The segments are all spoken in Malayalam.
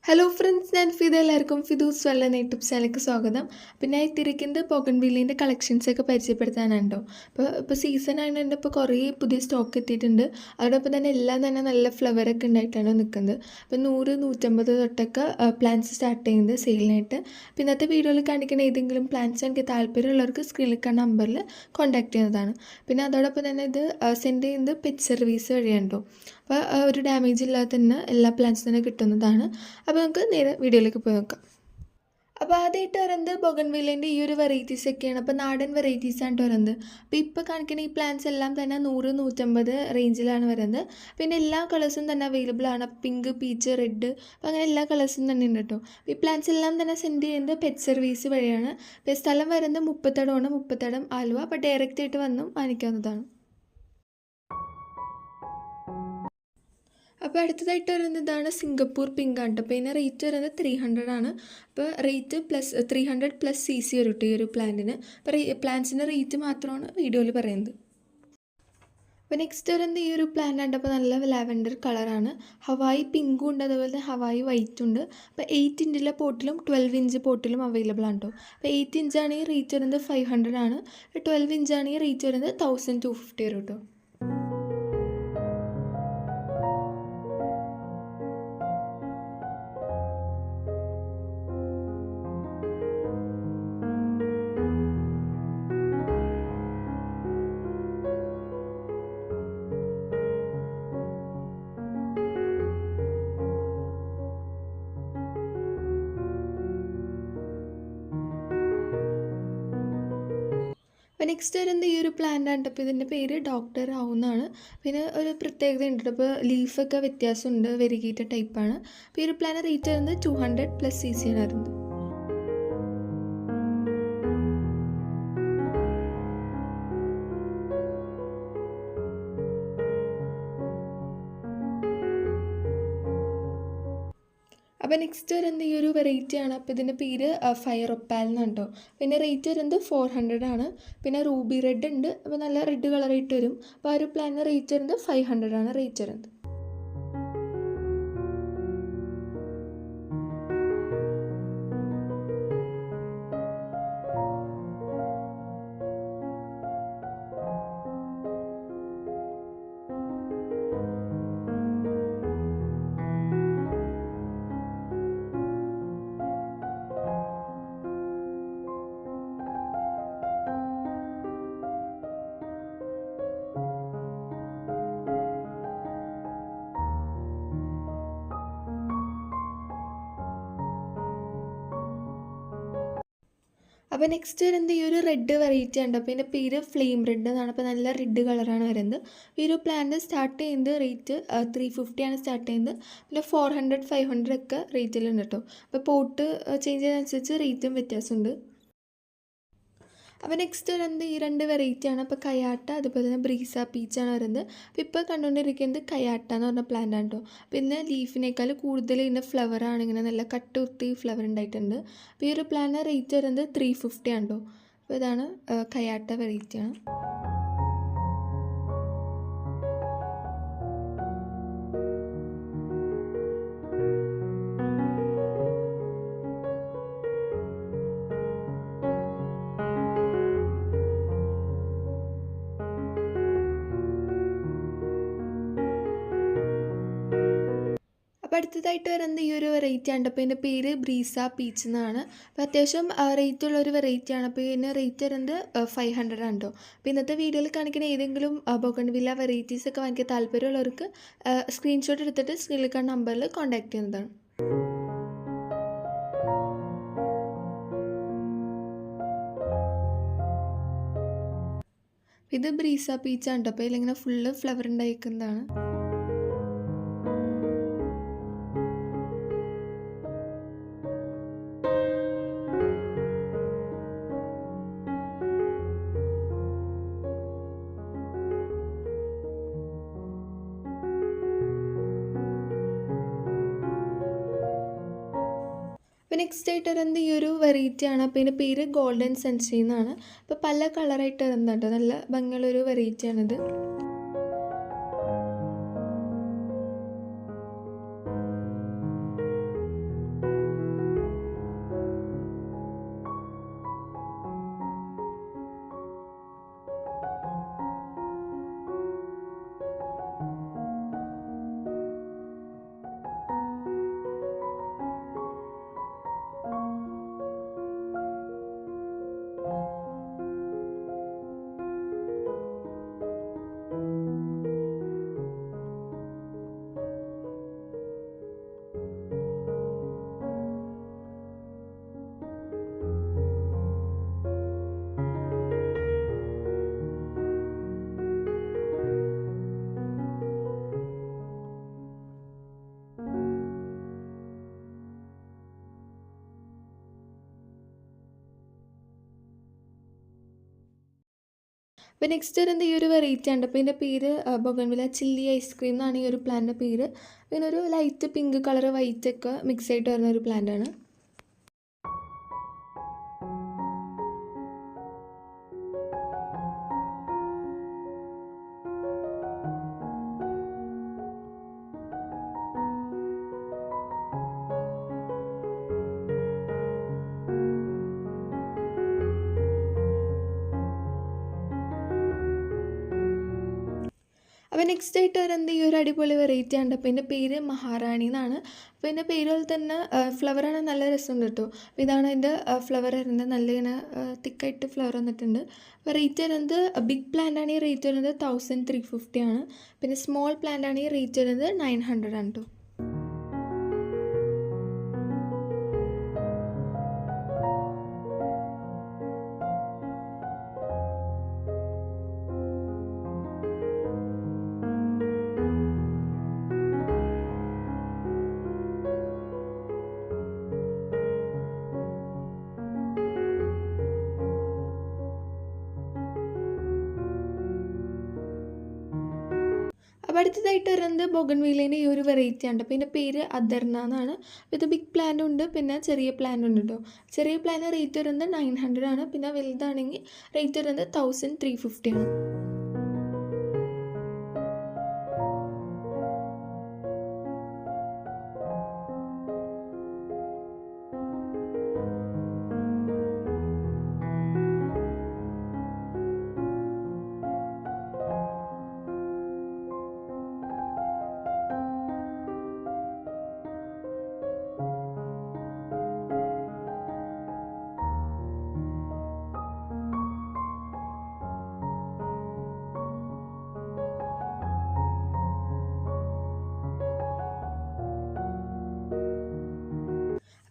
ഹലോ ഫ്രണ്ട്സ്, ഞാൻ ഫിദ. എല്ലാവർക്കും ഫിദൂസ് വെള്ള യൂട്യൂബ് ചാനലിലേക്ക് സ്വാഗതം. പിന്നെ തിരിക്കുന്നത് ബൊഗൺവില്ലിൻ്റെ കളക്ഷൻസൊക്കെ പരിചയപ്പെടുത്താനുണ്ടോ. ഇപ്പോൾ സീസൺ ആയതുകൊണ്ട് ഇപ്പോൾ കുറേ പുതിയ സ്റ്റോക്ക് എത്തിയിട്ടുണ്ട്. അതോടൊപ്പം തന്നെ എല്ലാം തന്നെ നല്ല ഫ്ലവറൊക്കെ ഉണ്ടായിട്ടാണ് നിൽക്കുന്നത്. അപ്പോൾ 100-150 തൊട്ടൊക്കെ പ്ലാന്റ്സ് സ്റ്റാർട്ട് ചെയ്യുന്നത് സെയിലിനായിട്ട്. അപ്പോൾ ഇന്നത്തെ വീഡിയോയിൽ കാണിക്കുന്ന ഏതെങ്കിലും പ്ലാന്റ്സ് എനിക്ക് താല്പര്യമുള്ളവർക്ക് സ്ക്രീനിൽ കാണുന്ന നമ്പറിൽ കോൺടാക്ട് ചെയ്യുന്നതാണ്. പിന്നെ അതോടൊപ്പം തന്നെ ഇത് സെൻഡ് ചെയ്യുന്നത് പെറ്റ് സർവീസ് വഴിയുണ്ടോ. അപ്പോൾ ഒരു ഡാമേജ് ഇല്ലാതെ തന്നെ എല്ലാ പ്ലാന്റ്സും തന്നെ കിട്ടുന്നതാണ്. അപ്പോൾ നമുക്ക് നേരെ വീഡിയോയിലേക്ക് പോയി നോക്കാം. അപ്പോൾ ആദ്യമായിട്ട് വരുന്നത് ബൊഗൺവില്ലേൻ്റെ ഈ ഒരു വെറൈറ്റീസൊക്കെയാണ്. അപ്പോൾ നാടൻ വെറൈറ്റീസാണ് വരുന്നത്. അപ്പോൾ ഇപ്പോൾ കാണിക്കുന്ന ഈ പ്ലാന്റ്സ് എല്ലാം തന്നെ 100-150 റേഞ്ചിലാണ് വരുന്നത്. പിന്നെ എല്ലാ കളേഴ്സും തന്നെ അവൈലബിൾ ആണ്. പിങ്ക്, പീച്ച്, റെഡ്, അപ്പോൾ അങ്ങനെ എല്ലാ കളേഴ്സും തന്നെ ഉണ്ട് കേട്ടോ. ഈ പ്ലാന്റ്സ് എല്ലാം തന്നെ സെൻഡ് ചെയ്യുന്നത് പെറ്റ് സർവീസ് വഴിയാണ്. അപ്പോൾ സ്ഥലം വരുന്നത് മുപ്പത്തടം ആലുവ. അപ്പോൾ ഡയറക്റ്റ് ആയിട്ട് വന്നും വാങ്ങിക്കാവുന്നതാണ്. അപ്പോൾ അടുത്തതായിട്ട് വരുന്നതാണ് സിംഗപ്പൂർ പിങ്ക് ആണ്. അപ്പോൾ ഇതിന് റേറ്റ് വരുന്നത് 300 ആണ്. അപ്പോൾ റേറ്റ് പ്ലസ് 300+ CC വരും കേട്ടോ ഈ ഒരു പ്ലാന്റിന്. അപ്പോൾ പ്ലാന്റ്സിൻ്റെ റേറ്റ് മാത്രമാണ് വീഡിയോയിൽ പറയുന്നത്. അപ്പോൾ നെക്സ്റ്റ് വരുന്നത് ഈ ഒരു പ്ലാന്റ് ഉണ്ട്. അപ്പോൾ നല്ല ലാവൻഡർ കളറാണ്. ഹവായി പിങ്കും ഉണ്ട്, അതുപോലെ തന്നെ ഹവായി വൈറ്റും ഉണ്ട്. അപ്പോൾ 8 ഇഞ്ചിലെ പോട്ടിലും 12 ഇഞ്ച് പോട്ടിലും അവൈലബിൾ ആണ് കേട്ടോ. അപ്പോൾ 8 ഇഞ്ചാണെങ്കിൽ റേറ്റ് വരുന്നത് 500 ആണ്. 12 ഇഞ്ചാണെങ്കിൽ റേറ്റ് വരുന്നത് 1250 വരും കേട്ടോ. അപ്പോൾ നെക്സ്റ്റ് വരുന്നത് ഈ ഒരു പ്ലാന്റ് ആണ്. അപ്പോൾ ഇതിൻ്റെ പേര് ഡോക്ടർ ആവുന്നതാണ്. പിന്നെ ഒരു പ്രത്യേകത ഉണ്ട്. അപ്പോൾ ലീഫൊക്കെ വ്യത്യാസമുണ്ട്, വെരിഗേറ്റഡ് ടൈപ്പാണ്. അപ്പോൾ ഈ ഒരു പ്ലാന്റ് റേറ്റ് വരുന്നത് 200+ CC ആണ് വരുന്നത്. അപ്പോൾ നെക്സ്റ്റ് വരുന്നത് ഈ ഒരു വെറൈറ്റി ആണ്. അപ്പോൾ ഇതിൻ്റെ പേര് ഫയർ ഒപ്പാൽ എന്നാണ് കേട്ടോ. പിന്നെ റേറ്റ് വരുന്നത് 400 ആണ്. പിന്നെ റൂബി റെഡ് ഉണ്ട്. അപ്പോൾ നല്ല റെഡ് കളറായിട്ട് വരും. അപ്പോൾ ആ ഒരു പ്ലാനിന് റേറ്റ് വരുന്നത് 500 ആണ് റേറ്റ് വരുന്നത്. അപ്പോൾ നെക്സ്റ്റ് വരുന്നത് ഈ ഒരു റെഡ് വെറൈറ്റി ഉണ്ട്. അപ്പോൾ ഇതിൻ്റെ പേര് ഫ്ലെയിം റെഡ് എന്നാണ്. അപ്പോൾ നല്ല റെഡ് കളറാണ് വരുന്നത്. ഈ ഒരു പ്ലാന്റ് സ്റ്റാർട്ട് ചെയ്യുന്നത് റേറ്റ് 350 ആണ് സ്റ്റാർട്ട് ചെയ്യുന്നത്. പിന്നെ 400-500 ഒക്കെ റേറ്റിലുണ്ട് കേട്ടോ. അപ്പോൾ പോട്ട് ചേഞ്ച് ചെയ്യുന്നതനുസരിച്ച് റേറ്റും വ്യത്യാസമുണ്ട്. അപ്പോൾ നെക്സ്റ്റ് വരുന്നത് ഈ രണ്ട് വെറൈറ്റിയാണ്. അപ്പോൾ കയാട്ട, അതുപോലെ തന്നെ ബ്രീസ പീച്ചാണ് വരുന്നത്. അപ്പോൾ ഇപ്പോൾ കണ്ടുകൊണ്ടിരിക്കുന്നത് കയാട്ട എന്ന് പറഞ്ഞ പ്ലാന്റ് ആണ് കേട്ടോ. പിന്നെ ലീഫിനേക്കാൾ കൂടുതൽ ഇതിൻ്റെ ഫ്ലവറാണ്, ഇങ്ങനെ നല്ല കട്ടുകുത്തി ഫ്ലവർ ഉണ്ടായിട്ടുണ്ട്. അപ്പോൾ ഈ ഒരു പ്ലാന്റ് റേറ്റ് വരുന്നത് 350 ആണ് കേട്ടോ. അപ്പോൾ ഇതാണ് കയാട്ട വെറൈറ്റിയാണ്. അപ്പോൾ അടുത്തതായിട്ട് വരുന്നത് ഈ ഒരു വെറൈറ്റി ആണ്. അപ്പോൾ ഇതിൻ്റെ പേര് ബ്രീസ പീച്ച് എന്നാണ്. അപ്പോൾ അത്യാവശ്യം റേറ്റ് ഉള്ളൊരു വെറൈറ്റിയാണ്. അപ്പോൾ ഇതിന് റേറ്റ് വരുന്നത് 500 ആണ് കേട്ടോ. അപ്പോൾ ഇന്നത്തെ വീഡിയോയിൽ കാണിക്കുന്ന ഏതെങ്കിലും ബൊഗൺവില്ല വെറൈറ്റീസ് ഒക്കെ വാങ്ങിക്കാൻ താല്പര്യമുള്ളവർക്ക് സ്ക്രീൻഷോട്ട് എടുത്തിട്ട് സ്ക്രീനിൽ കാണുന്ന നമ്പറിൽ കോൺടാക്ട് ചെയ്യുന്നതാണ്. ഇത് ബ്രീസ പീച്ചാണ് കേട്ടോ. അപ്പോൾ ഇതിലിങ്ങനെ ഫുള്ള് ഫ്ലവർ ഉണ്ടായിരിക്കുന്നതാണ്. അപ്പോൾ നെക്സ്റ്റ് ആയിട്ട് വരുന്നത് ഈ ഒരു വെറൈറ്റിയാണ്. അപ്പോൾ ഇതിൻ്റെ പേര് ഗോൾഡൻ സൺഷൈൻ എന്നാണ്. അപ്പോൾ പല കളറായിട്ട് വരുന്നത് കേട്ടോ. നല്ല ഭംഗിയുള്ളൊരു വെറൈറ്റിയാണിത്. അപ്പോൾ നെക്സ്റ്റ് വരുന്നത് ഈ ഒരു വെറൈറ്റി ആണ്. അപ്പോൾ ഇതിൻ്റെ പേര് ബൊഗൺവില്ല ചില്ലി ഐസ്ക്രീം എന്നാണ് ഈ ഒരു പ്ലാന്റിൻ്റെ പേര്. പിന്നെ ഒരു ലൈറ്റ് പിങ്ക് കളർ വൈറ്റ് ഒക്കെ മിക്സ് ആയിട്ട് വരുന്ന ഒരു പ്ലാന്റ് ആണ്. അപ്പോൾ നെക്സ്റ്റ് ആയിട്ട് വരുന്നത് ഈ ഒരു അടിപൊളി വെറൈറ്റി ആണ്. അപ്പോൾ ഇതിൻ്റെ പേര് മഹാറാണി എന്നാണ്. അപ്പോൾ ഇതിൻ്റെ പേര് പോലെ തന്നെ ഫ്ലവറാണ്, നല്ല രസമുണ്ട് കേട്ടോ. അപ്പോൾ ഇതാണ് അതിൻ്റെ ഫ്ലവർ വരുന്നത്, നല്ല ഇങ്ങനെ തിക്കായിട്ട് ഫ്ലവർ വന്നിട്ടുണ്ട്. അപ്പോൾ റേറ്റ് വരുന്നത് ബിഗ് പ്ലാന്റ് ആണ്, ഈ റേറ്റ് വരുന്നത് 1350 ആണ്. പിന്നെ സ്മോൾ പ്ലാന്റ് ആണ്, ഈ റേറ്റ് വരുന്നത് 900 ആണ് കേട്ടോ. അപ്പോൾ അടുത്തതായിട്ട് വരുന്നത് ബൊഗൺവില്ലേൻ്റെ ഈ ഒരു വെറൈറ്റി ആണ്. അപ്പോൾ ഇതിൻ്റെ പേര് അദർന എന്നാണ്. അപ്പോൾ ഇത് ബിഗ് പ്ലാന്റ് ഉണ്ട്, പിന്നെ ചെറിയ പ്ലാന്റ് ഉണ്ട് കേട്ടോ. ചെറിയ പ്ലാന്റ് റേറ്റ് വരുന്നത് 900 ആണ്. പിന്നെ വലുതാണെങ്കിൽ റേറ്റ് വരുന്നത് 1350 ആണ്.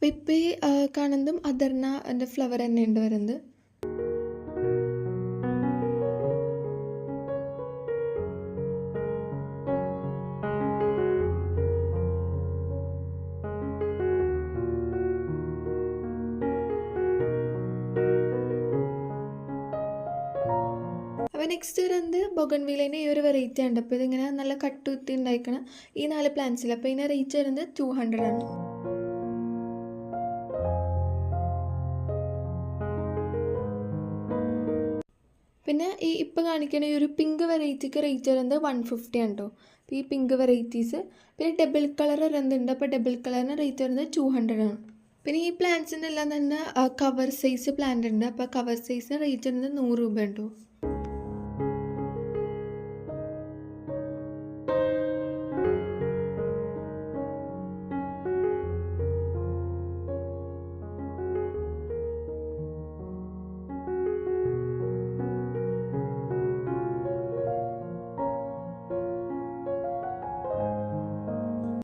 അപ്പോൾ ഇപ്പോൾ ഈ കാണുന്നതും അദർന എൻ്റെ ഫ്ലവർ തന്നെയുണ്ട് വരുന്നത്. അപ്പോൾ നെക്സ്റ്റ് വരുന്നത് ബൊഗൺവില്ലേൻ്റെ ഈ ഒരു വെറൈറ്റി ആണ്. അപ്പോൾ ഇതിങ്ങനെ നല്ല കട്ടുകുത്തി ഉണ്ടായിരിക്കണം ഈ 4 പ്ലാന്റ്സിൽ. അപ്പോൾ ഇതിൻ്റെ റേറ്റ് വരുന്നത് 200 ആണ്. പിന്നെ ഈ ഇപ്പോൾ കാണിക്കുന്ന ഈ ഒരു പിങ്ക് വെറൈറ്റിക്ക് റേറ്റ് വരുന്നത് 150 ആണ് കേട്ടോ. അപ്പോൾ ഈ പിങ്ക് വെറൈറ്റീസ്. പിന്നെ ഡബിൾ കളർ വരുന്നുണ്ട്. അപ്പോൾ ഡബിൾ കളറിന് റേറ്റ് വരുന്നത് 200 ആണ്. പിന്നെ ഈ പ്ലാന്റ്സിൻ്റെ എല്ലാം തന്നെ കവർ സൈസ് പ്ലാന്റ് ഉണ്ട്. അപ്പോൾ കവർ സൈസിന് റേറ്റ് വരുന്നത് 100 രൂപ ഉണ്ടോ.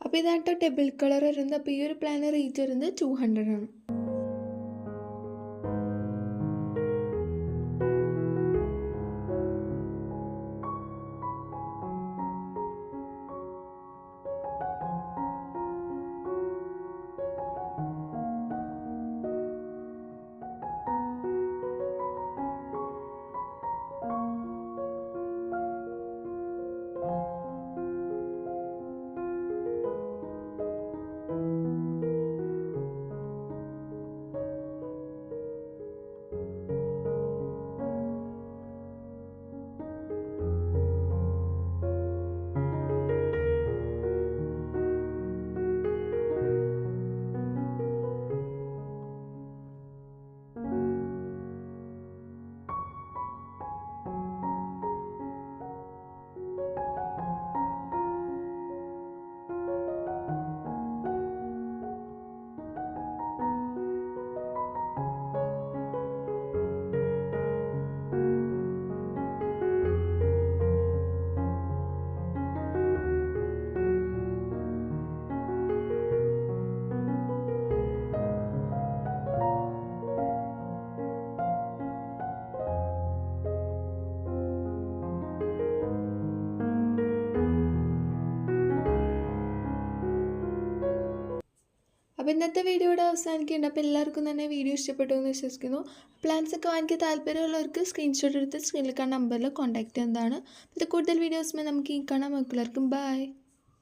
അപ്പോൾ ഇതായിട്ട് ഡബിൾ കളർ വരുന്നത്. അപ്പോൾ ഈ ഒരു പ്ലാന് റേറ്റ് വരുന്നത് 200 ആണ്. അപ്പോൾ ഇന്നത്തെ വീഡിയോ ഇവിടെ അവസാനിക്കുന്നുണ്ട്. അപ്പോൾ എല്ലാവർക്കും തന്നെ വീഡിയോ ഇഷ്ടപ്പെട്ടു എന്ന് വിശ്വസിക്കുന്നു. പ്ലാൻസ് ഒക്കെ വാങ്ങിക്കാൻ താല്പര്യമുള്ളവർക്ക് സ്ക്രീൻഷോട്ട് എടുത്ത് സ്ക്രീനിൽ കാണുന്ന നമ്പറിൽ കോൺടാക്റ്റ് ചെയ്യുന്നതാണ്. ഇത് കൂടുതൽ വീഡിയോസുമായി നമുക്ക് ഈ കാണാം. മക്കളർക്കും ബൈ.